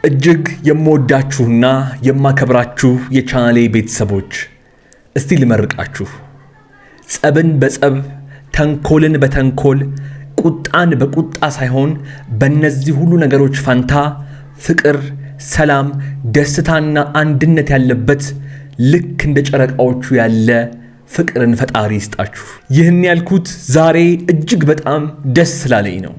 እጅግ የምወዳችሁና የማከብራችሁ የቻናሌ ቤተሰቦች እስቲ ልመርቃችሁ። ጸብን በጸብ ተንኮልን በተንኮል ቁጣን በቁጣ ሳይሆን በእነዚህ ሁሉ ነገሮች ፋንታ ፍቅር፣ ሰላም፣ ደስታና አንድነት ያለበት ልክ እንደ ጨረቃዎቹ ያለ ፍቅርን ፈጣሪ ይስጣችሁ። ይህን ያልኩት ዛሬ እጅግ በጣም ደስ ስላለኝ ነው።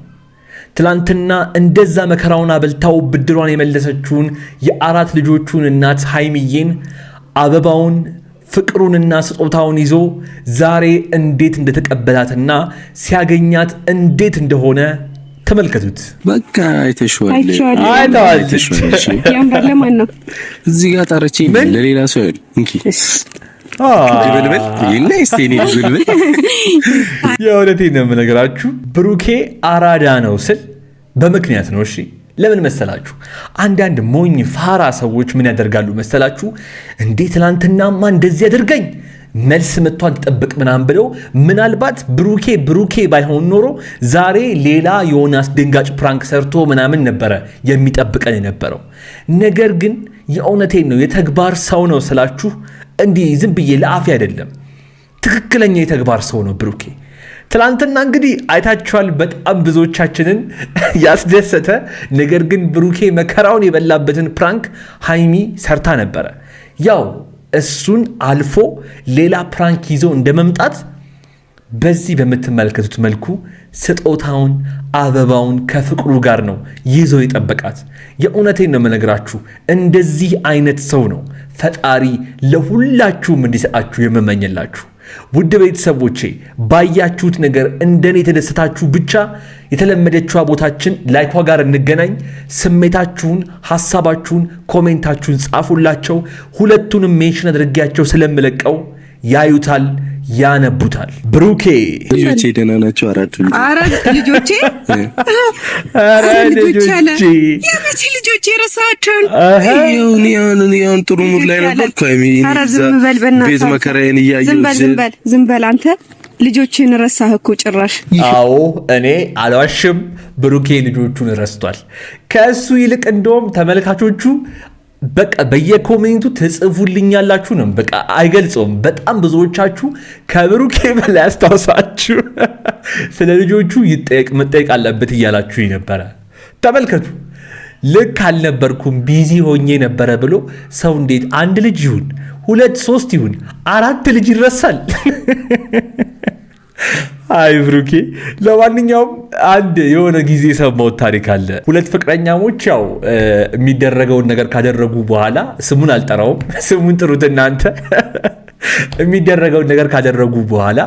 ትላንትና እንደዛ መከራውን አበልታው ብድሯን የመለሰችውን የአራት ልጆቹን እናት ሃይሚዬን አበባውን ፍቅሩንና ስጦታውን ይዞ ዛሬ እንዴት እንደተቀበላትና ሲያገኛት እንዴት እንደሆነ ተመልከቱት። በቃ አይተሽዋል። ያምራል። ለማን ነው እዚህ ጋር ጣረቼ ለሌላ ሰው ይል እንኪ በልበል ይለስቴኒ በልበል። የእውነቴን ነው የምነግራችሁ፣ ብሩኬ አራዳ ነው ስል በምክንያት ነው። እሺ ለምን መሰላችሁ? አንዳንድ ሞኝ ፋራ ሰዎች ምን ያደርጋሉ መሰላችሁ? እንዴ ትላንትናማ እንደዚህ ያደርገኝ መልስ መጥቷል ተጠብቅ ምናምን ብለው ምናልባት ብሩኬ ባይሆን ኖሮ ዛሬ ሌላ የሆነ አስደንጋጭ ፕራንክ ሰርቶ ምናምን ነበረ የሚጠብቀን የነበረው። ነገር ግን የእውነቴን ነው የተግባር ሰው ነው ስላችሁ እንዲህ ዝም ብዬ ለአፌ አይደለም፣ ትክክለኛ የተግባር ሰው ነው ብሩኬ። ትላንትና እንግዲህ አይታችኋል፣ በጣም ብዙዎቻችንን ያስደሰተ ነገር ግን ብሩኬ መከራውን የበላበትን ፕራንክ ሃይሚ ሰርታ ነበረ። ያው እሱን አልፎ ሌላ ፕራንክ ይዞ እንደመምጣት በዚህ በምትመለከቱት መልኩ ስጦታውን አበባውን ከፍቅሩ ጋር ነው ይዞ የጠበቃት። የእውነቴን ነው የምነግራችሁ፣ እንደዚህ አይነት ሰው ነው ፈጣሪ ለሁላችሁም እንዲሰጣችሁ የምመኝላችሁ። ውድ ቤተሰቦቼ ባያችሁት ነገር እንደኔ የተደሰታችሁ ብቻ የተለመደችዋ ቦታችን ላይኳ ጋር እንገናኝ። ስሜታችሁን፣ ሐሳባችሁን፣ ኮሜንታችሁን ጻፉላቸው። ሁለቱንም ሜንሽን አድርጌያቸው ስለምለቀው ያዩታል፣ ያነቡታል። ብሩኬ ልጆቼ ደህና ናቸው? አራት ልጆቼ ልጆቼ ረሳቸውን ይሁን ጥሩ ሙድ ላይ ነበር። ቤት መከራዬን እያየሁ ዝም በል አንተ። ልጆችን ረሳህ እኮ ጭራሽ። አዎ እኔ አልዋሽም፣ ብሩኬ ልጆቹን ረስቷል። ከእሱ ይልቅ እንደውም ተመልካቾቹ በቃ በየኮሜንቱ ትጽፉልኛላችሁ ነው። በቃ አይገልጸውም። በጣም ብዙዎቻችሁ ከብሩኬ በላይ አስታውሳችሁ ስለ ልጆቹ መጠየቅ አለበት እያላችሁ ነበረ። ተመልከቱ። ልክ አልነበርኩም ቢዚ ሆኜ ነበረ ብሎ ሰው እንዴት አንድ ልጅ ይሁን 2 3 ይሁን 4 ልጅ ይረሳል? አይ ብሩኬ። ለማንኛውም አንድ የሆነ ጊዜ የሰማሁት ታሪክ አለ። 2 ፍቅረኛሞች ያው የሚደረገውን ነገር ካደረጉ በኋላ ስሙን አልጠራውም፣ ስሙን ጥሩት እናንተ። የሚደረገውን ነገር ካደረጉ በኋላ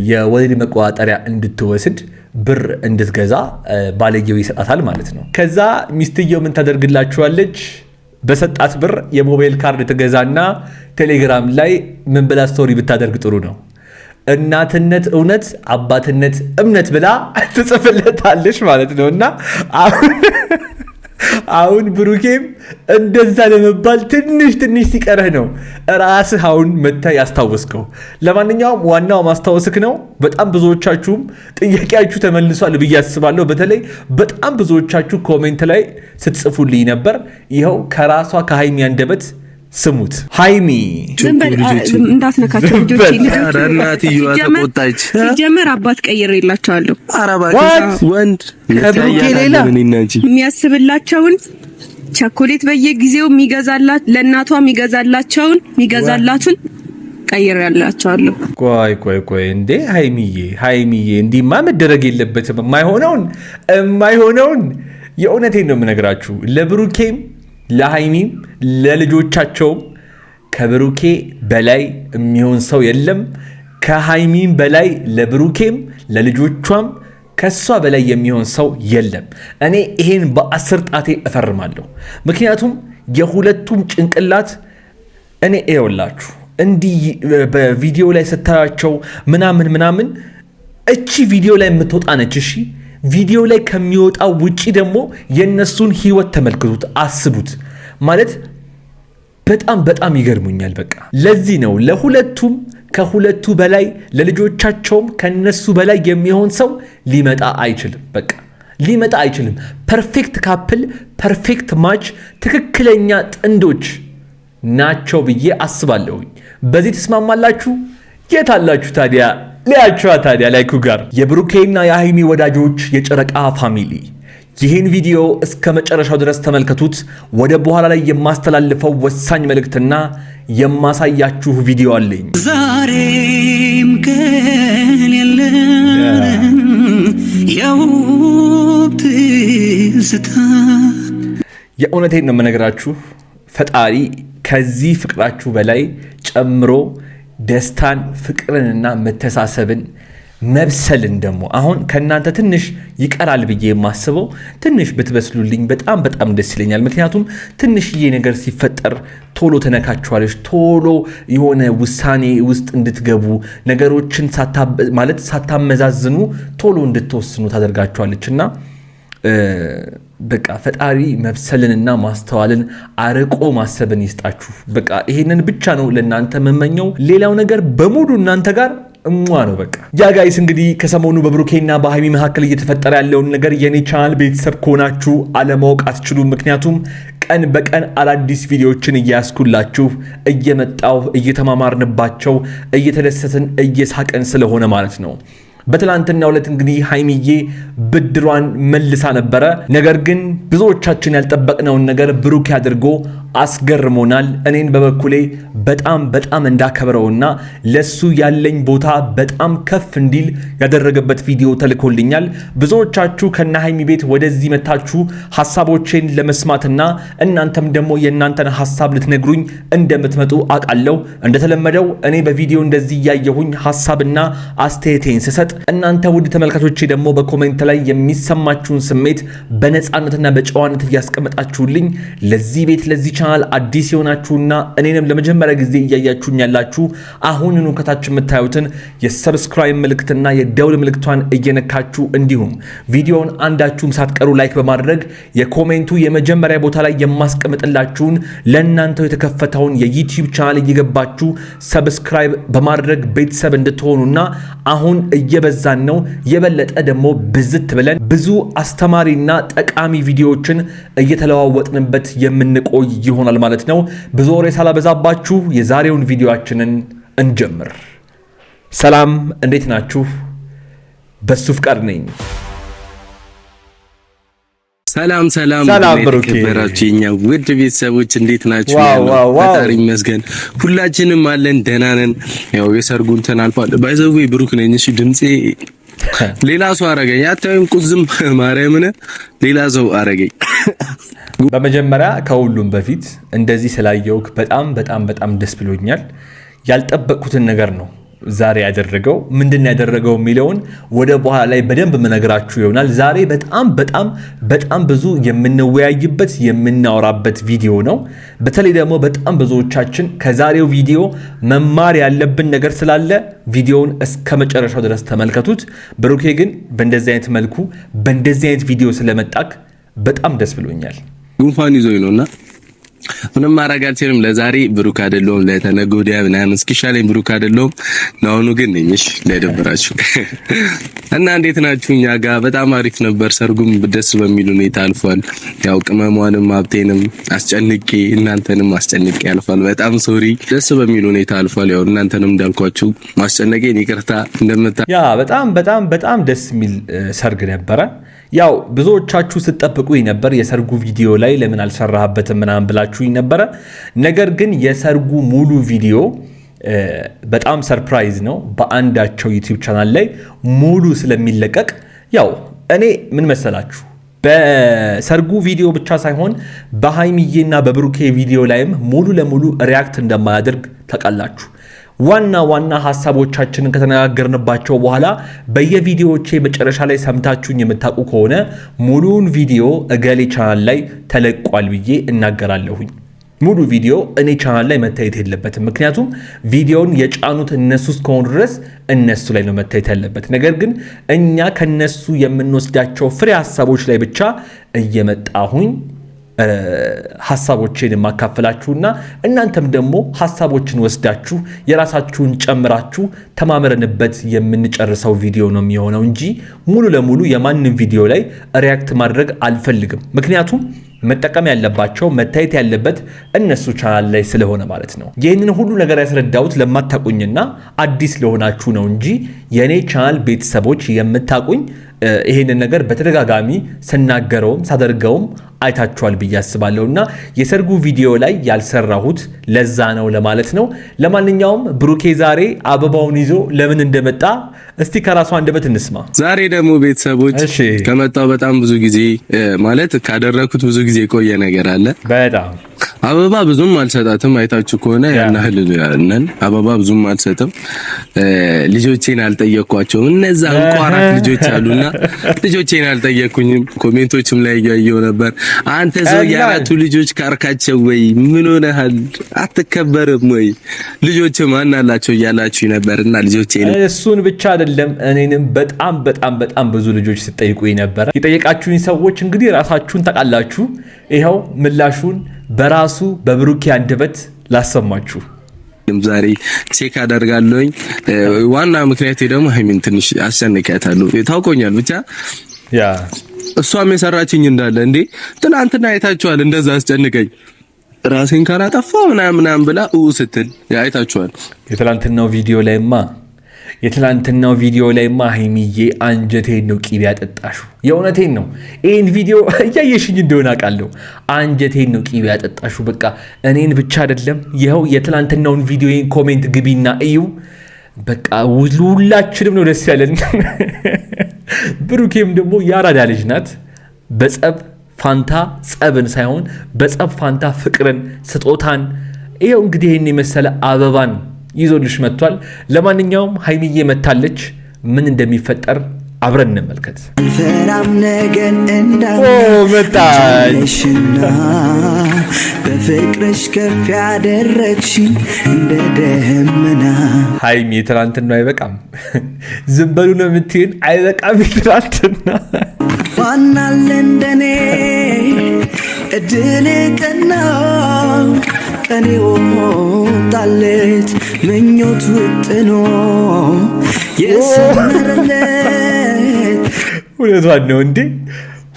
የወሊድ መቆጣጠሪያ እንድትወስድ ብር እንድትገዛ ባለየው ይሰጣታል ማለት ነው። ከዛ ሚስትየው ምን ታደርግላችኋለች? በሰጣት ብር የሞባይል ካርድ ትገዛና ቴሌግራም ላይ ምን ብላ ስቶሪ ብታደርግ ጥሩ ነው? እናትነት እውነት አባትነት እምነት ብላ ትጽፍለታለች ማለት ነው። እና አሁን ብሩኬም እንደዛ ለመባል ትንሽ ሲቀርህ ነው ራስህ አሁን መተህ ያስታወስከው። ለማንኛውም ዋናው ማስታወስክ ነው። በጣም ብዙዎቻችሁም ጥያቄያችሁ ተመልሷል ብዬ አስባለሁ። በተለይ በጣም ብዙዎቻችሁ ኮሜንት ላይ ስትጽፉልኝ ነበር። ይኸው ከራሷ ከሃይሚ አንደበት ስሙት። ሃይሚ እንዳትነካቸው ልጆች ሲጀመር አባት ቀይሬላቸዋለሁ። ወንድ ከብሩኬ ሌላ የሚያስብላቸውን ቸኮሌት በየጊዜው የሚገዛላት ለእናቷ የሚገዛላትን ቀይሬላቸዋለሁ። ቆይ እንዴ ሃይሚዬ እንዲህማ መደረግ የለበትም። የማይሆነውን የእውነቴን ነው የምነግራችሁ። ለብሩኬም ለሃይሚም ለልጆቻቸውም ከብሩኬ በላይ የሚሆን ሰው የለም። ከሃይሚም በላይ ለብሩኬም ለልጆቿም ከሷ በላይ የሚሆን ሰው የለም። እኔ ይሄን በ10 ጣቴ እፈርማለሁ። ምክንያቱም የሁለቱም ጭንቅላት እኔ እየውላችሁ እንዲህ በቪዲዮ ላይ ስታያቸው ምናምን እቺ ቪዲዮ ላይ የምትወጣ ነች። እሺ ቪዲዮ ላይ ከሚወጣው ውጪ ደግሞ የነሱን ህይወት ተመልክቱት፣ አስቡት። ማለት በጣም ይገርሙኛል። በቃ ለዚህ ነው ለሁለቱም ከሁለቱ በላይ ለልጆቻቸውም ከነሱ በላይ የሚሆን ሰው ሊመጣ አይችልም። በቃ ሊመጣ አይችልም። ፐርፌክት ካፕል፣ ፐርፌክት ማች፣ ትክክለኛ ጥንዶች ናቸው ብዬ አስባለሁ። በዚህ ተስማማላችሁ? የት አላችሁ ታዲያ? ለያችኋ ታዲያ ላይኩ ጋር የብሩኬና የሃይሚ ወዳጆች የጨረቃ ፋሚሊ ይህን ቪዲዮ እስከ መጨረሻው ድረስ ተመልከቱት። ወደ በኋላ ላይ የማስተላልፈው ወሳኝ መልእክትና የማሳያችሁ ቪዲዮ አለኝ። ዛሬም ቀን የለም የእውነቴን ነው የምነግራችሁ። ፈጣሪ ከዚህ ፍቅራችሁ በላይ ጨምሮ ደስታን፣ ፍቅርንና መተሳሰብን መብሰልን ደግሞ አሁን ከናንተ ትንሽ ይቀራል ብዬ የማስበው ትንሽ ብትበስሉልኝ በጣም ደስ ይለኛል። ምክንያቱም ትንሽዬ ነገር ሲፈጠር ቶሎ ተነካችኋለች፣ ቶሎ የሆነ ውሳኔ ውስጥ እንድትገቡ ነገሮችን ሳታመዛዝኑ ቶሎ እንድትወስኑ ታደርጋችኋለች እና በቃ ፈጣሪ መብሰልንና ማስተዋልን አርቆ ማሰብን ይስጣችሁ። በቃ ይሄንን ብቻ ነው ለእናንተ መመኘው። ሌላው ነገር በሙሉ እናንተ ጋር ነው። በቃ ያ ጋይስ እንግዲህ ከሰሞኑ በብሩኬና በሃይሚ መካከል እየተፈጠረ ያለውን ነገር የኔ ቻናል ቤተሰብ ከሆናችሁ አለማወቅ አትችሉም። ምክንያቱም ቀን በቀን አዳዲስ ቪዲዮዎችን እያስኩላችሁ እየመጣው እየተማማርንባቸው እየተደሰትን እየሳቀን ስለሆነ ማለት ነው። በትላንትናው ዕለት እንግዲህ ሃይሚዬ ብድሯን መልሳ ነበረ። ነገር ግን ብዙዎቻችን ያልጠበቅነውን ነገር ብሩኬ አድርጎ አስገርሞናል። እኔን በበኩሌ በጣም እንዳከብረውና ለሱ ያለኝ ቦታ በጣም ከፍ እንዲል ያደረገበት ቪዲዮ ተልኮልኛል። ብዙዎቻችሁ ከነ ሃይሚ ቤት ወደዚህ መታችሁ ሐሳቦቼን ለመስማትና እናንተም ደግሞ የእናንተን ሐሳብ ልትነግሩኝ እንደምትመጡ አውቃለሁ። እንደተለመደው እኔ በቪዲዮ እንደዚህ ያየሁኝ ሐሳብና አስተያየቴን ስሰጥ እናንተ ውድ ተመልካቾቼ ደግሞ በኮሜንት ላይ የሚሰማችሁን ስሜት በነፃነትና በጨዋነት እያስቀመጣችሁልኝ ለዚህ ቤት ለዚህ ቻናል አዲስ የሆናችሁና እኔንም ለመጀመሪያ ጊዜ እያያችሁኝ ያላችሁ አሁንኑ ከታች የምታዩትን የሰብስክራይብ ምልክትና የደውል ምልክቷን እየነካችሁ እንዲሁም ቪዲዮውን አንዳችሁም ሳትቀሩ ላይክ በማድረግ የኮሜንቱ የመጀመሪያ ቦታ ላይ የማስቀምጥላችሁን ለእናንተው የተከፈተውን የዩቲዩብ ቻናል እየገባችሁ ሰብስክራይብ በማድረግ ቤተሰብ እንድትሆኑና አሁን እየበዛን ነው የበለጠ ደግሞ ብዝት ብለን ብዙ አስተማሪና ጠቃሚ ቪዲዮዎችን እየተለዋወጥንበት የምንቆይ ይሆናል ማለት ነው። ብዙ ወሬ ሳላበዛባችሁ የዛሬውን ቪዲዮአችንን እንጀምር። ሰላም፣ እንዴት ናችሁ? በሱ ፍቃድ ነኝ። ሰላም ብሩኬ፣ የኛ ውድ ቤተሰቦች እንዴት ናችሁ? ፈጣሪ ይመስገን ሁላችንም አለን፣ ደህና ነን። ያው የሰርጉን ተናልፏል። ባይዘው ብሩክ ነኝ። እሺ ድምጼ ሌላ ሰው አረገኝ። አታዩም? ቁዝም ማርያምን ሌላ ሰው አረገኝ። በመጀመሪያ ከሁሉም በፊት እንደዚህ ስላየውክ በጣም ደስ ብሎኛል። ያልጠበቅኩትን ነገር ነው ዛሬ ያደረገው። ምንድን ያደረገው የሚለውን ወደ በኋላ ላይ በደንብ መነግራችሁ ይሆናል። ዛሬ በጣም ብዙ የምንወያይበት የምናወራበት ቪዲዮ ነው። በተለይ ደግሞ በጣም ብዙዎቻችን ከዛሬው ቪዲዮ መማር ያለብን ነገር ስላለ ቪዲዮውን እስከ መጨረሻው ድረስ ተመልከቱት። ብሩኬ ግን በእንደዚህ አይነት መልኩ በእንደዚህ አይነት ቪዲዮ ስለመጣክ በጣም ደስ ብሎኛል። ጉንፋን ይዞኝ ነውና ምንም ማድረግ አልችልም። ለዛሬ ብሩክ አይደለሁም፣ ለተነገ ወዲያ ምናምን እስኪሻለኝ ብሩክ አይደለሁም። ናውኑ ግን ነኝ። እሺ ለደብራችሁ እና እንዴት ናችሁ? እኛ ጋር በጣም አሪፍ ነበር። ሰርጉም ደስ በሚል ሁኔታ አልፏል። ያው ቅመሟንም ሀብቴንም አስጨንቄ እናንተንም አስጨንቄ አልፏል። በጣም ሶሪ፣ ደስ በሚል ሁኔታ አልፏል። ያው እናንተንም እንዳልኳችሁ ማስጨነቄን ይቅርታ እንደምታ ያ በጣም ደስ የሚል ሰርግ ነበረ። ያው ብዙዎቻችሁ ስትጠብቁኝ ነበር የሰርጉ ቪዲዮ ላይ ለምን አልሰራህበትም ምናምን ብላችሁኝ ነበረ። ነገር ግን የሰርጉ ሙሉ ቪዲዮ በጣም ሰርፕራይዝ ነው። በአንዳቸው ዩቲዩብ ቻናል ላይ ሙሉ ስለሚለቀቅ ያው እኔ ምን መሰላችሁ በሰርጉ ቪዲዮ ብቻ ሳይሆን በሃይሚዬና በብሩኬ ቪዲዮ ላይም ሙሉ ለሙሉ ሪያክት እንደማያደርግ ታውቃላችሁ። ዋና ሐሳቦቻችንን ከተነጋገርንባቸው በኋላ በየቪዲዮዎቼ መጨረሻ ላይ ሰምታችሁኝ የምታውቁ ከሆነ ሙሉውን ቪዲዮ እገሌ ቻናል ላይ ተለቋል ብዬ እናገራለሁኝ። ሙሉ ቪዲዮ እኔ ቻናል ላይ መታየት የለበትም። ምክንያቱም ቪዲዮውን የጫኑት እነሱ እስከሆኑ ድረስ እነሱ ላይ ነው መታየት ያለበት። ነገር ግን እኛ ከነሱ የምንወስዳቸው ፍሬ ሐሳቦች ላይ ብቻ እየመጣሁኝ ሐሳቦችን የማካፈላችሁና እናንተም ደግሞ ሐሳቦችን ወስዳችሁ የራሳችሁን ጨምራችሁ ተማምረንበት የምንጨርሰው ቪዲዮ ነው የሚሆነው እንጂ ሙሉ ለሙሉ የማንም ቪዲዮ ላይ ሪያክት ማድረግ አልፈልግም። ምክንያቱም መጠቀም ያለባቸው መታየት ያለበት እነሱ ቻናል ላይ ስለሆነ ማለት ነው። ይህንን ሁሉ ነገር ያስረዳሁት ለማታቁኝና አዲስ ለሆናችሁ ነው እንጂ የኔ ቻናል ቤተሰቦች የምታቁኝ ይሄንን ነገር በተደጋጋሚ ስናገረውም ሳደርገውም አይታችኋል ብዬ አስባለሁና የሰርጉ ቪዲዮ ላይ ያልሰራሁት ለዛ ነው ለማለት ነው። ለማንኛውም ብሩኬ ዛሬ አበባውን ይዞ ለምን እንደመጣ እስቲ ከራሱ አንደበት እንስማ። ዛሬ ደግሞ ቤተሰቦች ከመጣው በጣም ብዙ ጊዜ ማለት ካደረኩት ብዙ ጊዜ ቆየ ነገር አለ። በጣም አበባ ብዙም አልሰጣትም። አይታችሁ ከሆነ ያናህል ነን አበባ ብዙም አልሰጥም። ልጆቼን አልጠየኳቸውም። እነዛ እንቋራት ልጆች አሉና ልጆቼን አልጠየኩኝም። ኮሜንቶችም ላይ ያየው ነበር። አንተ ሰው ያራቱ ልጆች ካርካቸው ወይ ምን ሆነሃል? አትከበርም ወይ? ልጆች ማን አላቸው እያላችሁ ነበርና ልጆቼን እሱን ብቻ አይደለም እኔንም በጣም ብዙ ልጆች ሲጠይቁኝ ነበር። የጠየቃችሁኝ ሰዎች እንግዲህ ራሳችሁን ታውቃላችሁ። ይኸው ምላሹን በራሱ በብሩኬ አንደበት ላሰማችሁ። ዛሬ ቼክ አደርጋለሁኝ። ዋና ምክንያቴ ደግሞ ሃይሚን ትንሽ አስጨንቃታለሁ። ታውቆኛል ብቻ ያ እሷም የሰራችኝ እንዳለ እንዴ ትናንትና አይታችኋል። እንደዛ አስጨንቀኝ ራሴን ካላጠፋው ምናምን ብላ ስትል አይታችኋል። የትላንትናው ቪዲዮ ላይማ ሃይሚዬ አንጀቴን ነው ቂቤ ያጠጣሹ። የእውነቴን ነው። ይህን ቪዲዮ እያየሽኝ እንደሆነ አውቃለሁ። አንጀቴን ነው ቂቤ ያጠጣሹ። በቃ እኔን ብቻ አይደለም ይኸው የትላንትናውን ቪዲዮን ኮሜንት ግቢና እዩ። በቃ ሁላችንም ነው ደስ ያለን። ብሩኬም ደግሞ ያራዳ ልጅ ናት። በጸብ ፋንታ ጸብን ሳይሆን በጸብ ፋንታ ፍቅርን፣ ስጦታን ይኸው እንግዲህ ይህን የመሰለ አበባን ይዞልሽ መጥቷል። ለማንኛውም ሃይሚዬ መታለች። ምን እንደሚፈጠር አብረን እንመልከት። አልፈራም ነገን መጣችና በፍቅርሽ ከፍ ያደረግሽኝ እንደ ደመና። ሃይሚ ትናንትና አይበቃም ዝም በሉ ነው የምትይን። አይበቃም ትናንትና ዋናለ እንደኔ እድል ቀናው ቀኔ ወጣለት ምኞት ውጥኖ የሰመረለት። እውነቷን ነው እንዴ!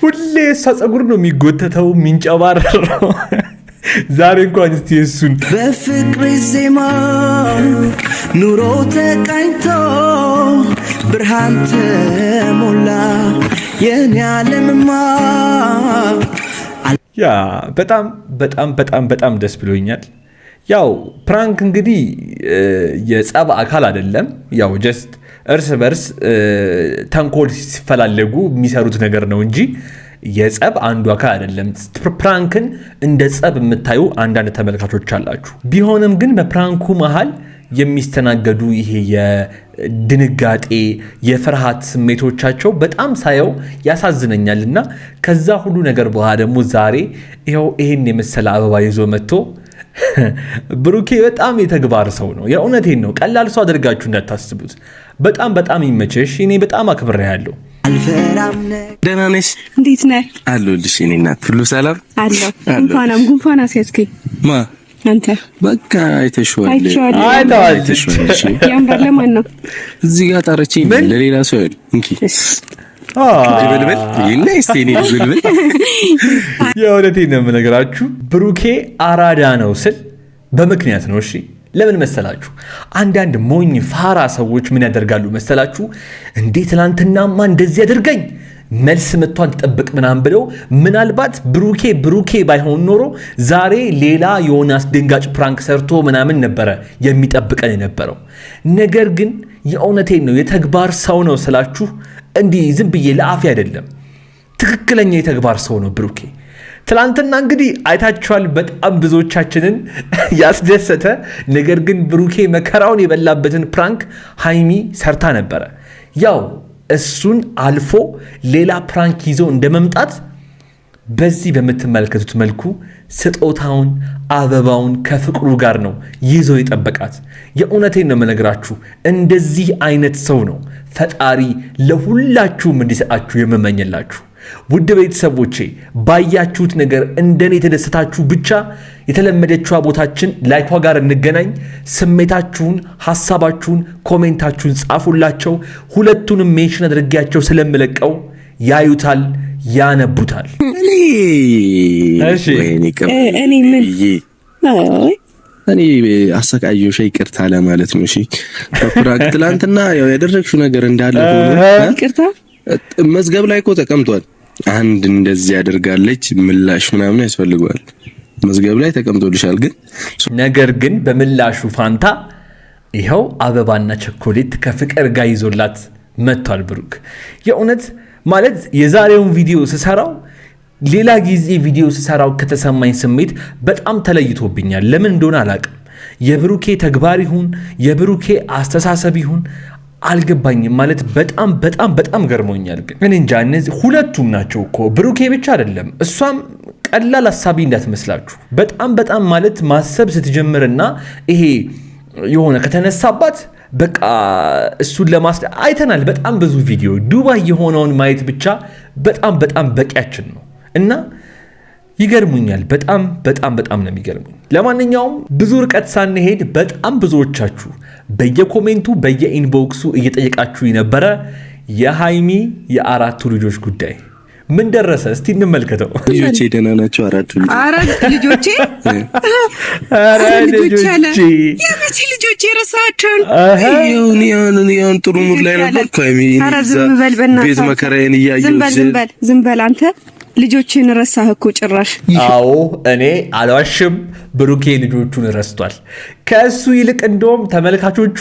ሁሌ እሷ ጸጉር ነው የሚጎተተው የሚንጨባረረው። ዛሬ እንኳን እስቲ እሱን በፍቅር ዜማ ኑሮ ተቃኝቶ ብርሃን ተሞላ የኔ ዓለምማ። ያ በጣም ደስ ብሎኛል። ያው ፕራንክ እንግዲህ የጸብ አካል አይደለም። ያው ጀስት እርስ በርስ ተንኮል ሲፈላለጉ የሚሰሩት ነገር ነው እንጂ የጸብ አንዱ አካል አይደለም። ፕራንክን እንደ ጸብ የምታዩ አንዳንድ ተመልካቾች አላችሁ። ቢሆንም ግን በፕራንኩ መሃል የሚስተናገዱ ይሄ የድንጋጤ የፍርሃት ስሜቶቻቸው በጣም ሳየው ያሳዝነኛልና ከዛ ሁሉ ነገር በኋላ ደግሞ ዛሬ ይኸው ይሄን የመሰለ አበባ ይዞ መጥቶ ብሩኬ በጣም የተግባር ሰው ነው። የእውነቴን ነው። ቀላል ሰው አድርጋችሁ እንዳታስቡት። በጣም ይመቸሽ። እኔ በጣም አክብሬያለሁ። ደህና ነሽ? እንዴት ነህ? አለሁልሽ። እኔ እናት ሁሉ ሰላም አለሁ። ጉንፋን አስያዝከኝ። ማ አንተ? በቃ አይተሽዋል። ያምራል። ለማን ነው? እዚህ ጋር ጠርቼኝ ለሌላ ሰው አይደል? እንኪ ብልብል የእውነቴን ነው የምነግራችሁ። ብሩኬ አራዳ ነው ስል በምክንያት ነው። እሺ ለምን መሰላችሁ? አንዳንድ ሞኝ ፋራ ሰዎች ምን ያደርጋሉ መሰላችሁ? እንዴ ትናንትናማ እንደዚህ ያደርገኝ መልስ መጥቷን ተጠብቅ ምናምን ብለው ምናልባት ብሩኬ ባይሆን ኖሮ ዛሬ ሌላ የሆነ አስደንጋጭ ፕራንክ ሰርቶ ምናምን ነበረ የሚጠብቀን የነበረው። ነገር ግን የእውነቴን ነው የተግባር ሰው ነው ስላችሁ እንዲህ ዝም ብዬ ለአፌ አይደለም። ትክክለኛ የተግባር ሰው ነው ብሩኬ። ትላንትና እንግዲህ አይታችኋል። በጣም ብዙዎቻችንን ያስደሰተ ነገር ግን ብሩኬ መከራውን የበላበትን ፕራንክ ሃይሚ ሰርታ ነበረ። ያው እሱን አልፎ ሌላ ፕራንክ ይዞ እንደመምጣት በዚህ በምትመለከቱት መልኩ ስጦታውን አበባውን ከፍቅሩ ጋር ነው ይዞ የጠበቃት። የእውነቴን ነው የምነግራችሁ። እንደዚህ አይነት ሰው ነው ፈጣሪ ለሁላችሁም እንዲሰጣችሁ የምመኝላችሁ። ውድ ቤተሰቦቼ ባያችሁት ነገር እንደኔ የተደሰታችሁ ብቻ የተለመደችው ቦታችን ላይኳ ጋር እንገናኝ። ስሜታችሁን፣ ሐሳባችሁን፣ ኮሜንታችሁን ጻፉላቸው። ሁለቱንም ሜንሽን አድርጌያቸው ስለምለቀው ያዩታል፣ ያነቡታል። እኔ አሰቃየሁሽ ይቅርታ ለማለት ነው። እሺ ፕራንክ ትላንትና ያው ያደረግሽው ነገር እንዳለ ሆኖ ይቅርታ መዝገብ ላይ እኮ ተቀምጧል። አንድ እንደዚህ ያደርጋለች ምላሽ ምናምን ያስፈልገዋል። መዝገብ ላይ ተቀምጦልሻል። ግን ነገር ግን በምላሹ ፋንታ ይኸው አበባና ቸኮሌት ከፍቅር ጋር ይዞላት መጥቷል ብሩክ። የእውነት ማለት የዛሬውን ቪዲዮ ስሰራው ሌላ ጊዜ ቪዲዮ ስሰራው ከተሰማኝ ስሜት በጣም ተለይቶብኛል። ለምን እንደሆነ አላቅም። የብሩኬ ተግባር ይሁን የብሩኬ አስተሳሰብ ይሁን አልገባኝም። ማለት በጣም በጣም በጣም ገርሞኛል። ግን እኔ እንጃ እነዚህ ሁለቱም ናቸው እኮ ብሩኬ ብቻ አይደለም። እሷም ቀላል ሐሳቢ እንዳትመስላችሁ። በጣም በጣም ማለት ማሰብ ስትጀምርና ይሄ የሆነ ከተነሳባት በቃ እሱን አይተናል። በጣም ብዙ ቪዲዮ ዱባይ የሆነውን ማየት ብቻ በጣም በጣም በቂያችን ነው። እና ይገርሙኛል። በጣም በጣም በጣም ነው የሚገርሙኝ። ለማንኛውም ብዙ ርቀት ሳንሄድ በጣም ብዙዎቻችሁ በየኮሜንቱ በየኢንቦክሱ እየጠየቃችሁ የነበረ የሃይሚ የአራቱ ልጆች ጉዳይ ምን ደረሰ? እስቲ እንመልከተው። ልጆቼ ደህና ናቸው? አራት ልጆቼ ልጆቼ ረሳቸውን ይሁን ጥሩ ሙድ ላይ ነበር። ቤት መከራዬን እያየሁ ዝም በል አንተ። ልጆችን ረሳህ እኮ ጭራሽ። አዎ እኔ አልዋሽም፣ ብሩኬ ልጆቹን ረስቷል። ከእሱ ይልቅ እንደውም ተመልካቾቹ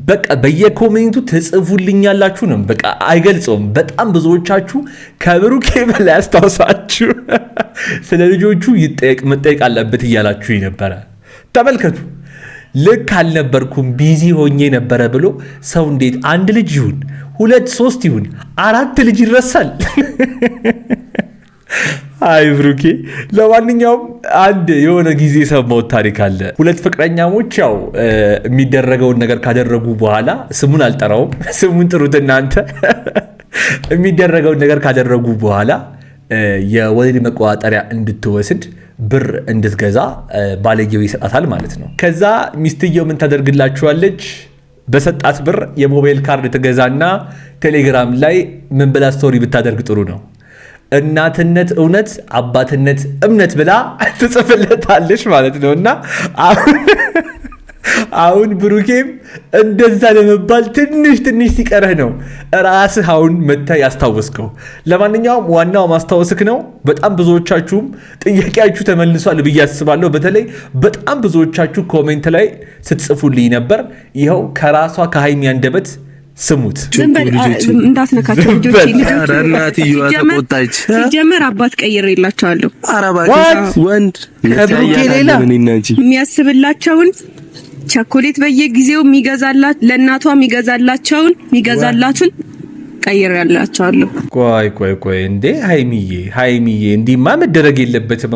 በቃ በየኮሜንቱ ትጽፉልኛላችሁ ነው። በቃ አይገልጸውም። በጣም ብዙዎቻችሁ ከብሩኬ በላይ አስታውሳችሁ ስለ ልጆቹ መጠየቅ አለበት እያላችሁ ነበረ። ተመልከቱ። ልክ አልነበርኩም ቢዚ ሆኜ ነበረ ብሎ ሰው እንዴት አንድ ልጅ ይሁን 2 3 ይሁን 4 ልጅ ይረሳል? አይ ብሩኬ። ለማንኛውም አንድ የሆነ ጊዜ ሰማሁት ታሪክ አለ። 2 ፍቅረኛሞች ያው የሚደረገውን ነገር ካደረጉ በኋላ ስሙን አልጠራውም፣ ስሙን ጥሩት እናንተ። የሚደረገውን ነገር ካደረጉ በኋላ የወሊድ መቆጣጠሪያ እንድትወስድ ብር እንድትገዛ ባለጌው ይሰጣታል ማለት ነው። ከዛ ሚስትየው ምን ታደርግላችኋለች? በሰጣት ብር የሞባይል ካርድ ትገዛና ቴሌግራም ላይ ምን ብላ ስቶሪ ብታደርግ ጥሩ ነው? እናትነት እውነት አባትነት እምነት ብላ ትጽፍለታለች ማለት ነው። እና አሁን ብሩኬም እንደዛ ለመባል ትንሽ ሲቀረህ ነው ራስህ አሁን መተህ ያስታወስከው። ለማንኛውም ዋናው ማስታወስክ ነው። በጣም ብዙዎቻችሁም ጥያቄያችሁ ተመልሷል ብዬ አስባለሁ። በተለይ በጣም ብዙዎቻችሁ ኮሜንት ላይ ስትጽፉልኝ ነበር። ይኸው ከራሷ ከሃይሚ አንደበት ስሙት። እንዳትነካቸው ተቆጣች። ሲጀመር አባት ቀይሬላቸዋለሁ። ወንድ ከብሩኬ ሌላ የሚያስብላቸውን ቸኮሌት በየጊዜው ለእናቷ የሚገዛላችሁን ቀይሬላቸዋለሁ። ቆይ እንዴ ሃይሚዬ እንዲህማ መደረግ የለበትም።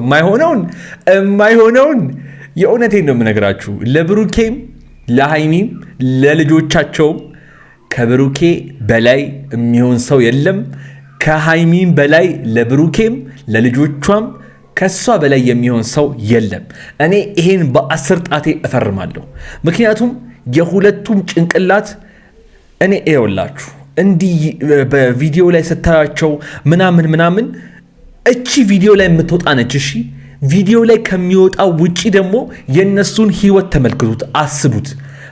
የማይሆነውን የእውነቴን ነው የምነግራችሁ። ለብሩኬም ለሃይሚም ለልጆቻቸውም ከብሩኬ በላይ የሚሆን ሰው የለም። ከሃይሚም በላይ ለብሩኬም ለልጆቿም ከሷ በላይ የሚሆን ሰው የለም። እኔ ይሄን በ10 ጣቴ እፈርማለሁ። ምክንያቱም የሁለቱም ጭንቅላት እኔ እየውላችሁ እንዲህ በቪዲዮ ላይ ስታያቸው ምናምን እቺ ቪዲዮ ላይ የምትወጣ ነች። እሺ ቪዲዮ ላይ ከሚወጣው ውጪ ደግሞ የነሱን ህይወት ተመልክቱት፣ አስቡት።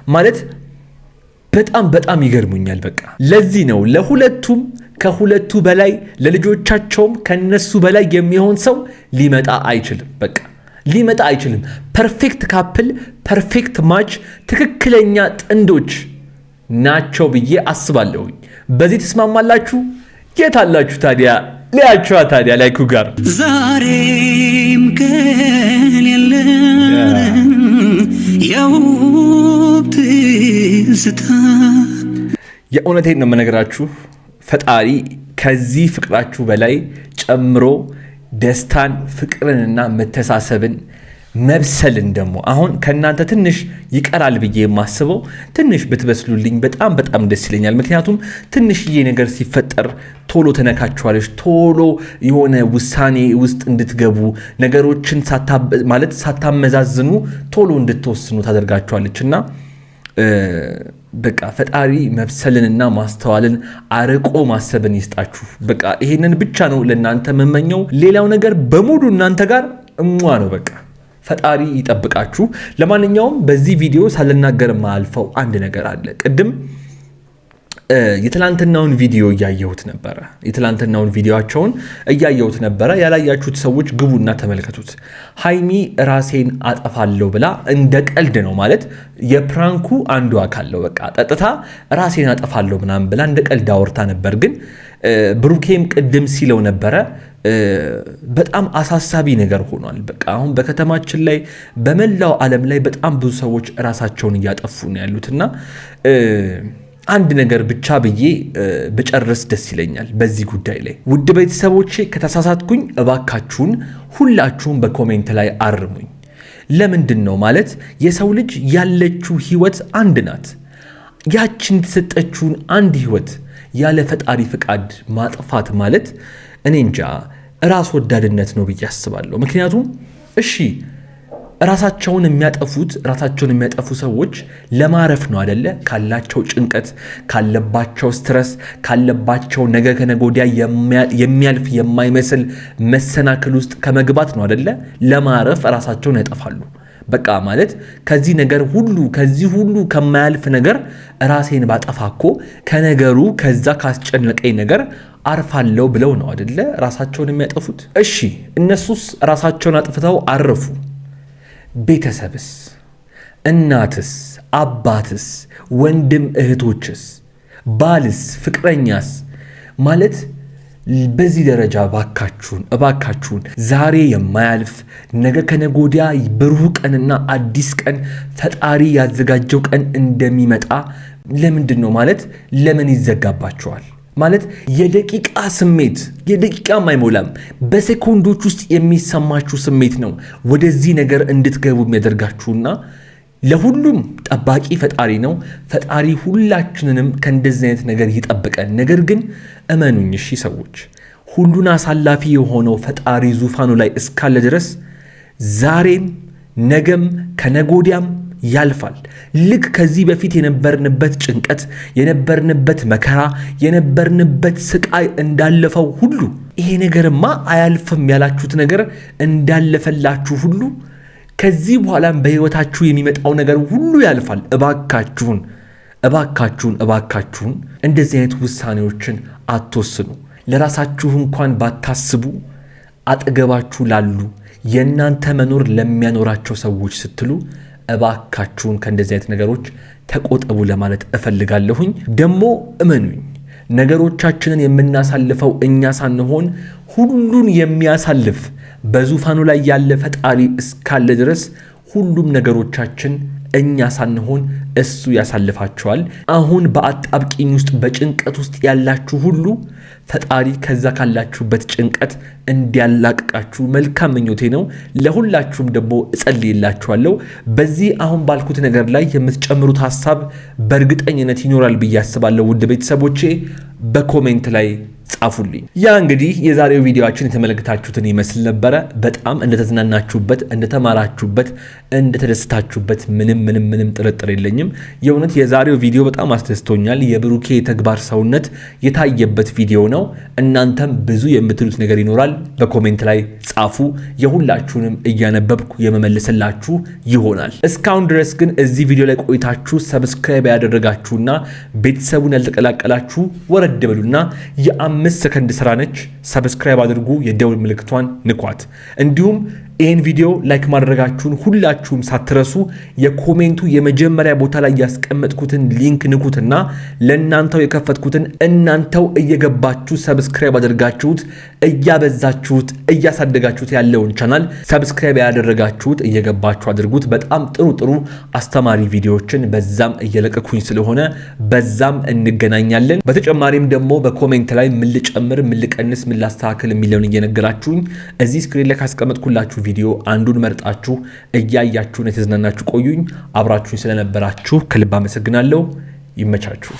ማለት በጣም በጣም ይገርሙኛል። በቃ ለዚህ ነው ለሁለቱም ከሁለቱ በላይ ለልጆቻቸውም ከነሱ በላይ የሚሆን ሰው ሊመጣ አይችልም። በቃ ሊመጣ አይችልም። ፐርፌክት ካፕል፣ ፐርፌክት ማች፣ ትክክለኛ ጥንዶች ናቸው ብዬ አስባለሁኝ። በዚህ ተስማማላችሁ? የት አላችሁ ታዲያ? ሊያችኋ ታዲያ ላይኩ ጋር ዛሬም ቀን የለን የእውነቴን ነው የምነግራችሁ። ፈጣሪ ከዚህ ፍቅራችሁ በላይ ጨምሮ ደስታን፣ ፍቅርንና መተሳሰብን መብሰልን ደግሞ አሁን ከናንተ ትንሽ ይቀራል ብዬ የማስበው ትንሽ ብትበስሉልኝ በጣም ደስ ይለኛል። ምክንያቱም ትንሽዬ ነገር ሲፈጠር ቶሎ ተነካችኋለች፣ ቶሎ የሆነ ውሳኔ ውስጥ እንድትገቡ ነገሮችን ሳታመዛዝኑ ቶሎ እንድትወስኑ ታደርጋችኋለችና በቃ ፈጣሪ መብሰልንና ማስተዋልን አርቆ ማሰብን ይስጣችሁ። በቃ ይሄንን ብቻ ነው ለእናንተ መመኘው። ሌላው ነገር በሙሉ እናንተ ጋር ነው። በቃ ፈጣሪ ይጠብቃችሁ። ለማንኛውም በዚህ ቪዲዮ ሳልናገር ማልፈው አንድ ነገር አለ። ቅድም የትላንትናውን ቪዲዮ እያየሁት ነበረ። የትላንትናውን ቪዲዮአቸውን እያየሁት ነበረ። ያላያችሁት ሰዎች ግቡና ተመልከቱት። ሃይሚ ራሴን አጠፋለሁ ብላ እንደ ቀልድ ነው ማለት የፕራንኩ አንዱ አካል ነው። በቃ ጠጥታ ራሴን አጠፋለሁ ምናምን ብላ እንደ ቀልድ አወርታ ነበር። ግን ብሩኬም ቅድም ሲለው ነበረ በጣም አሳሳቢ ነገር ሆኗል። በቃ አሁን በከተማችን ላይ በመላው ዓለም ላይ በጣም ብዙ ሰዎች ራሳቸውን እያጠፉ ነው ያሉትና አንድ ነገር ብቻ ብዬ በጨርስ ደስ ይለኛል በዚህ ጉዳይ ላይ። ውድ ቤተሰቦቼ ከተሳሳትኩኝ እባካችሁን ሁላችሁም በኮሜንት ላይ አርሙኝ። ለምንድን ነው ማለት የሰው ልጅ ያለችው ህይወት አንድ ናት። ያችን የተሰጠችውን አንድ ህይወት ያለ ፈጣሪ ፍቃድ ማጥፋት ማለት እኔ እንጃ ራስ ወዳድነት ነው ብዬ አስባለሁ። ምክንያቱም እሺ ራሳቸውን የሚያጠፉ ሰዎች ለማረፍ ነው አይደለ? ካላቸው ጭንቀት፣ ካለባቸው ስትረስ፣ ካለባቸው ነገ ከነገ ወዲያ የሚያልፍ የማይመስል መሰናክል ውስጥ ከመግባት ነው አይደለ? ለማረፍ ራሳቸውን ያጠፋሉ። በቃ ማለት ከዚህ ሁሉ ከማያልፍ ነገር ራሴን ባጠፋኮ ከነገሩ ከዛ ካስጨነቀኝ ነገር አርፋለሁ ብለው ነው አይደለ ራሳቸውን የሚያጠፉት። እሺ እነሱስ ራሳቸውን አጥፍተው አረፉ። ቤተሰብስ፣ እናትስ፣ አባትስ፣ ወንድም እህቶችስ፣ ባልስ፣ ፍቅረኛስ ማለት በዚህ ደረጃ እባካችሁን ዛሬ የማያልፍ ነገ ከነገ ወዲያ ብሩህ ቀንና አዲስ ቀን ፈጣሪ ያዘጋጀው ቀን እንደሚመጣ ለምንድን ነው ማለት ለምን ይዘጋባቸዋል? ማለት የደቂቃ ስሜት የደቂቃም አይሞላም በሴኮንዶች ውስጥ የሚሰማችሁ ስሜት ነው ወደዚህ ነገር እንድትገቡ የሚያደርጋችሁና ለሁሉም ጠባቂ ፈጣሪ ነው። ፈጣሪ ሁላችንንም ከእንደዚህ አይነት ነገር ይጠብቀን። ነገር ግን እመኑኝ እሺ ሰዎች፣ ሁሉን አሳላፊ የሆነው ፈጣሪ ዙፋኑ ላይ እስካለ ድረስ ዛሬም ነገም ከነገ ወዲያም ያልፋል። ልክ ከዚህ በፊት የነበርንበት ጭንቀት፣ የነበርንበት መከራ፣ የነበርንበት ስቃይ እንዳለፈው ሁሉ ይሄ ነገርማ አያልፍም ያላችሁት ነገር እንዳለፈላችሁ ሁሉ ከዚህ በኋላም በህይወታችሁ የሚመጣው ነገር ሁሉ ያልፋል። እባካችሁን እንደዚህ አይነት ውሳኔዎችን አትወስኑ። ለራሳችሁ እንኳን ባታስቡ አጠገባችሁ ላሉ የእናንተ መኖር ለሚያኖራቸው ሰዎች ስትሉ እባካችሁን ከእንደዚህ አይነት ነገሮች ተቆጠቡ ለማለት እፈልጋለሁኝ። ደግሞ እመኑኝ ነገሮቻችንን የምናሳልፈው እኛ ሳንሆን ሁሉን የሚያሳልፍ በዙፋኑ ላይ ያለ ፈጣሪ እስካለ ድረስ ሁሉም ነገሮቻችን እኛ ሳንሆን እሱ ያሳልፋቸዋል። አሁን በአጣብቂኝ ውስጥ በጭንቀት ውስጥ ያላችሁ ሁሉ ፈጣሪ ከዛ ካላችሁበት ጭንቀት እንዲያላቅቃችሁ መልካም ምኞቴ ነው። ለሁላችሁም ደግሞ እጸልይላችኋለሁ። በዚህ አሁን ባልኩት ነገር ላይ የምትጨምሩት ሐሳብ በእርግጠኝነት ይኖራል ብዬ አስባለሁ። ውድ ቤተሰቦቼ በኮሜንት ላይ ጻፉልኝ። ያ እንግዲህ የዛሬው ቪዲዮአችን የተመለከታችሁትን ይመስል ነበረ። በጣም እንደተዝናናችሁበት፣ እንደተማራችሁበት፣ እንደተደስታችሁበት ምንም ጥርጥር የለኝም። የእውነት የዛሬው ቪዲዮ በጣም አስደስቶኛል። የብሩኬ የተግባር ሰውነት የታየበት ቪዲዮ ነው። እናንተም ብዙ የምትሉት ነገር ይኖራል፣ በኮሜንት ላይ ጻፉ። የሁላችሁንም እያነበብኩ የመመልስላችሁ ይሆናል። እስካሁን ድረስ ግን እዚህ ቪዲዮ ላይ ቆይታችሁ ሰብስክራይብ ያደረጋችሁና ቤተሰቡን ያልተቀላቀላችሁ ወረድ በሉና የ5 ሰከንድ ስራ ነች። ሰብስክራይብ አድርጉ፣ የደውል ምልክቷን ንኳት። እንዲሁም ይህን ቪዲዮ ላይክ ማድረጋችሁን ሁላችሁም ሳትረሱ የኮሜንቱ የመጀመሪያ ቦታ ላይ ያስቀመጥኩትን ሊንክ ንኩትና ለእናንተው የከፈትኩትን እናንተው እየገባችሁ ሰብስክራይብ አድርጋችሁት እያበዛችሁት እያሳደጋችሁት ያለውን ቻናል ሰብስክራይብ ያደረጋችሁት እየገባችሁ አድርጉት። በጣም ጥሩ አስተማሪ ቪዲዮዎችን በዛም እየለቀኩኝ ስለሆነ በዛም እንገናኛለን። በተጨማሪም ደግሞ በኮሜንት ላይ ምን ልጨምር፣ ምን ልቀንስ፣ ምን ላስተካክል የሚለውን እየነገራችሁኝ እዚህ ስክሪን ላይ ካስቀመጥኩላችሁ ቪዲዮ አንዱን መርጣችሁ እያያችሁን የተዝናናችሁ ቆዩኝ። አብራችሁኝ ስለነበራችሁ ከልብ አመሰግናለሁ። ይመቻችሁ።